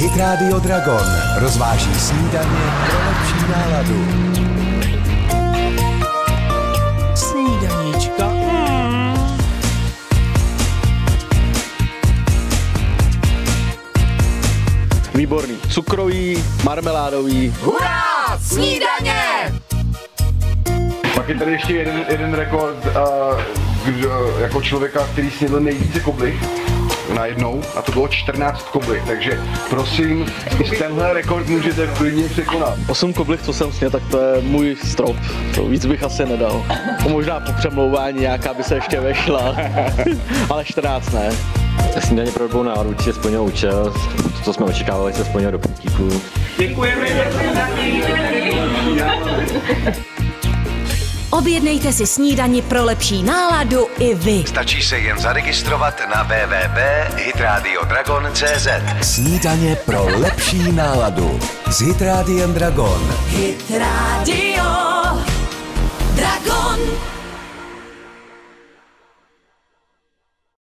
Hit Radio Dragon rozváží snídaně pro lepší náladu. Snídaníčka. Výborný. Cukrový, marmeládový. Hurá! Snídaně! Pak je tady ještě jeden rekord jako člověka, který snědl nejvíce koblih najednou, a to bylo 14 koblih, takže prosím, i tenhle rekord můžete klidně překonat. 8 koblih, co jsem snědl, tak to je můj strop. To víc bych asi nedal. Možná po přemlouvání nějaká by se ještě vešla, ale 14 ne. Snídaně pro dobrou náladu určitě splnilo účel, to, co jsme očekávali, se splnilo do puntíku. Děkujeme. Objednejte si snídani pro lepší náladu i vy. Stačí se jen zaregistrovat na www.hitradiodragon.cz. Snídaně pro lepší náladu s Hit Rádiem Dragon. Hit Radio.